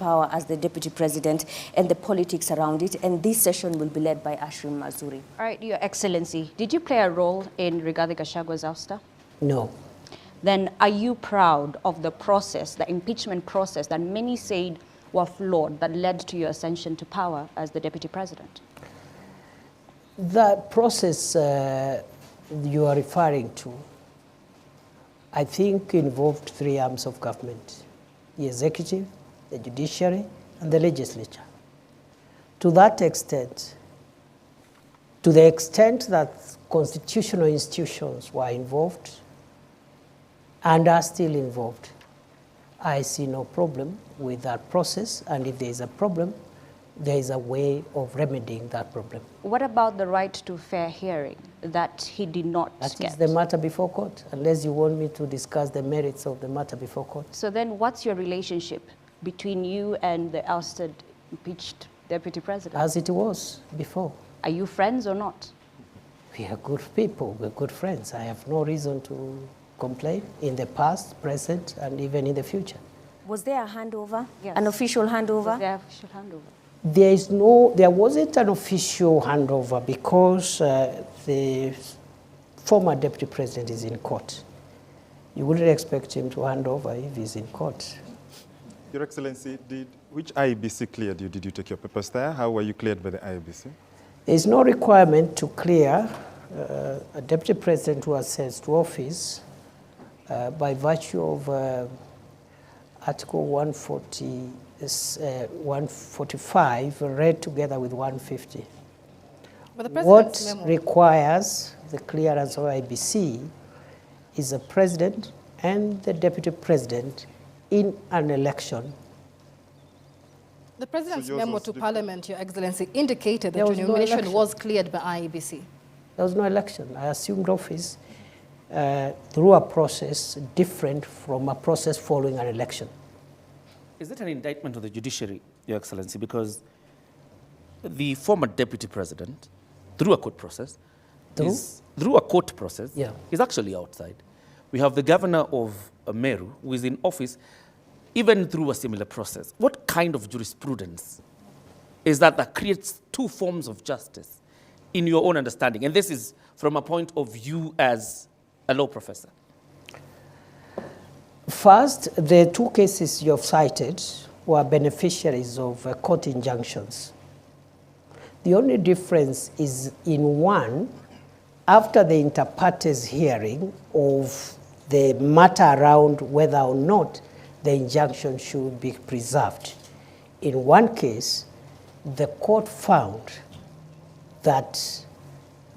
power as the deputy president and the politics around it, and this session will be led by Ashrim Mazuri. All right, Your Excellency, did you play a role in Rigathi Gachagwa's ouster? No. Then are you proud of the process, the impeachment process that many said were flawed that led to your ascension to power as the deputy president? That process you are referring to, I think, involved three arms of government: the executive, the judiciary, and the legislature. To that extent, to the extent that constitutional institutions were involved and are still involved, I see no problem with that process, and if there is a problem, there is a way of remedying that problem. What about the right to fair hearing that he did not get? That is the matter before court, unless you want me to discuss the merits of the matter before court. So then what's your relationship between you and the ousted, impeached deputy president? As it was before. Are you friends or not? We are good people, we're good friends. I have no reason to complain in the past, present, and even in the future. Was there a handover? Yes. An official handover? Was there an official handover? There wasn't an official handover because the former deputy president is in court. You wouldn't expect him to hand over if he's in court. Your Excellency, which IEBC cleared you? Did you take your papers there? How were you cleared by the IEBC? There is no requirement to clear a deputy president who ascends to office by virtue of Article 145 read together with 150. What requires the clearance of IEBC is the president and the deputy president in an election. The President's memo to Parliament, Your Excellency, indicated that your nomination was cleared by IEBC. There was no election. I assumed office through a process different from a process following an election. Is it an indictment of the judiciary, Your Excellency? Because the former deputy president, through a court process, is actually outside. We have the governor of Meru, who is in office, even through a similar process. What kind of jurisprudence is that creates two forms of justice in your own understanding? And this is from a point of view as a law professor. First, the two cases you have cited were beneficiaries of court injunctions. The only difference is in one, after the inter partes hearing of the matter around whether or not the injunction should be preserved. In one case, the court found that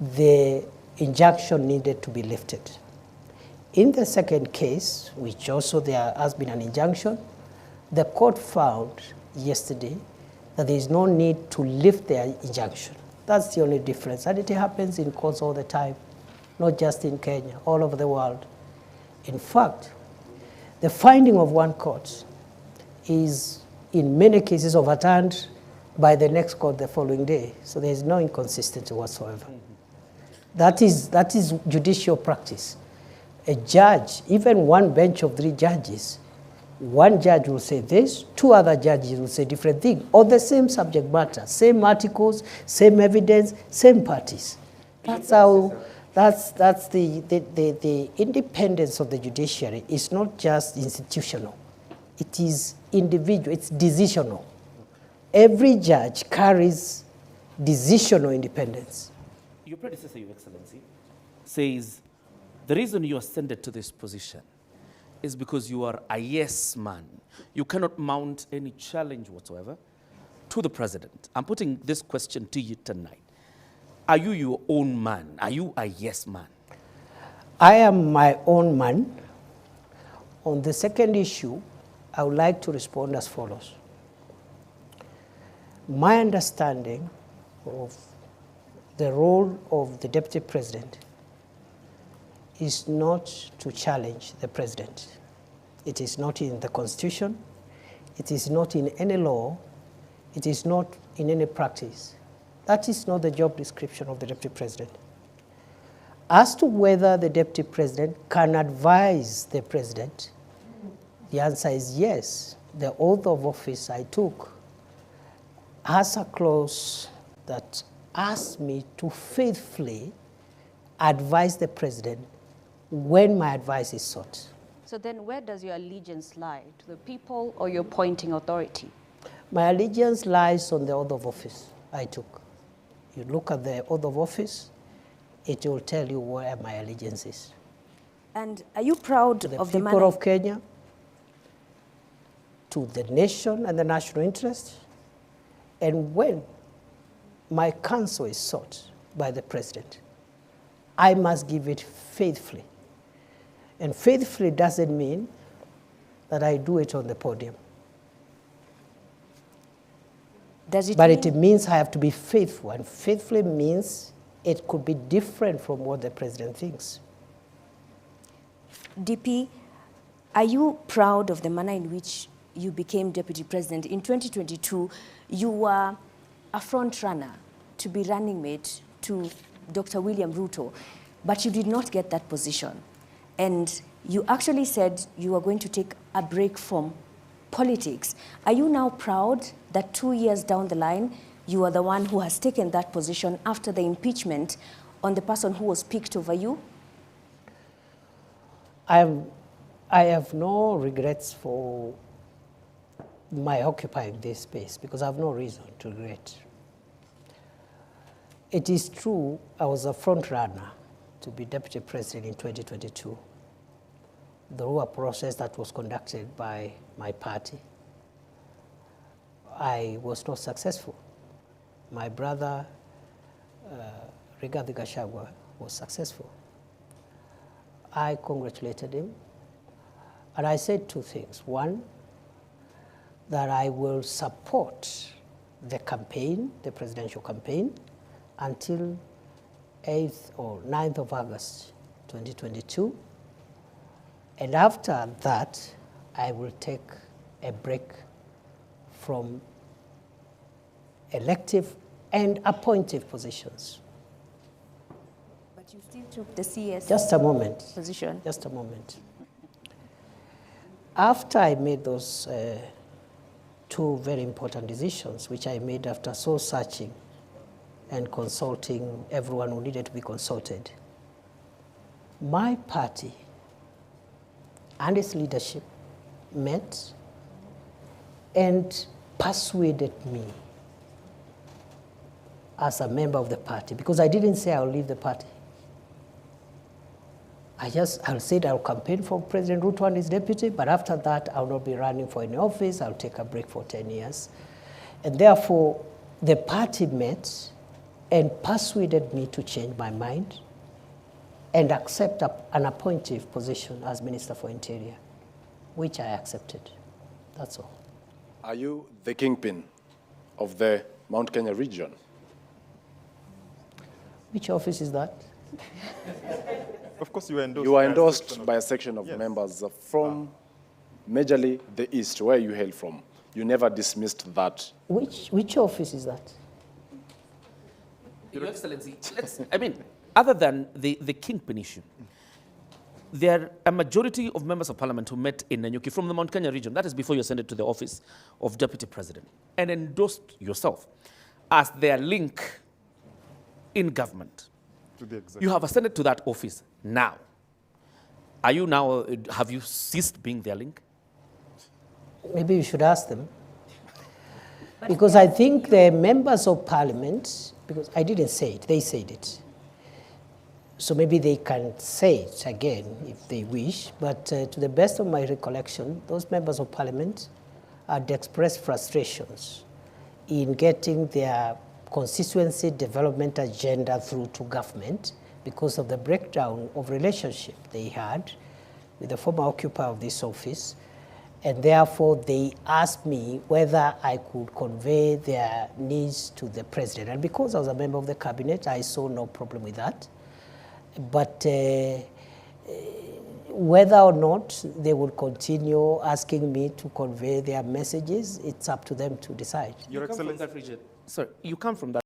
the injunction needed to be lifted. In the second case, which also there has been an injunction, the court found yesterday that there is no need to lift the injunction. That's the only difference. And it happens in courts all the time, not just in Kenya, all over the world. In fact, the finding of one court is, in many cases, overturned by the next court the following day. So there is no inconsistency whatsoever. That is judicial practice. A judge, even one bench of 3 judges, one judge will say this, 2 other judges will say different things, or the same subject matter, same articles, same evidence, same parties. That's how. That's the independence of the judiciary is not just institutional. It is individual, it's decisional. Every judge carries decisional independence. Your predecessor, Your Excellency, says the reason you ascended to this position is because you are a yes man. You cannot mount any challenge whatsoever to the president. I'm putting this question to you tonight. Are you your own man? Are you a yes man? I am my own man. On the second issue, I would like to respond as follows. My understanding of the role of the deputy president is not to challenge the president. It is not in the Constitution. It is not in any law. It is not in any practice. That is not the job description of the deputy president. As to whether the deputy president can advise the president, the answer is yes. the oath of office I took has a clause that asks me to faithfully advise the president when my advice is sought. So then where does your allegiance lie? To the people or your appointing authority? My allegiance lies on the oath of office I took. You look at the oath of office, it will tell you where my allegiance is. And are you proud To the of the people manner of Kenya, to the nation and the national interest, and when my counsel is sought by the president, I must give it faithfully. And faithfully doesn't mean that I do it on the podium. Does it But mean it means I have to be faithful, and faithfully means it could be different from what the president thinks. DP, are you proud of the manner in which you became deputy president? In 2022, you were a front runner to be running mate to Dr. William Ruto, but you did not get that position. And you actually said you were going to take a break from politics. Are you now proud that 2 years down the line, you are the one who has taken that position after the impeachment on the person who was picked over you? I have no regrets for my occupying this space because I have no reason to regret. It is true I was a front runner to be deputy president in 2022 through a process that was conducted by my party. I was not successful. My brother, Rigathi Gachagua, was successful. I congratulated him, and I said two things. One, that I will support the campaign, the presidential campaign, until 8th or 9th of August 2022. And after that, I will take a break from elective and appointive positions. But you still took the CS Just a moment. position. Just a moment. After I made those two very important decisions, which I made after soul searching and consulting everyone who needed to be consulted, my party and its leadership met and persuaded me as a member of the party, because I didn't say I'll leave the party. I said I'll campaign for President Ruto and his deputy, but after that, I'll not be running for any office. I'll take a break for 10 years. And therefore, the party met and persuaded me to change my mind and accept an appointive position as Minister for Interior, which I accepted. That's all. Are you the kingpin of the Mount Kenya region? Which office is that? Of course, you were endorsed. You are endorsed by a section of members from majorly the East, where you hail from. You never dismissed that. Which office is that? Your Excellency, other than the Kingpin issue, there are a majority of members of parliament who met in Nanyuki from the Mount Kenya region, that is before you ascended to the office of deputy president, and endorsed yourself as their link in government. To the executive. You have ascended to that office now. Are you now, have you ceased being their link? Maybe you should ask them. Because I think the members of parliament, because I didn't say it, they said it. So maybe they can say it again if they wish, but to the best of my recollection, those members of parliament had expressed frustrations in getting their constituency development agenda through to government because of the breakdown of relationship they had with the former occupier of this office. And therefore, they asked me whether I could convey their needs to the president. And because I was a member of the cabinet, I saw no problem with that. But whether or not they will continue asking me to convey their messages, it's up to them to decide. Your Excellency, you come from that region. Sorry, you come from that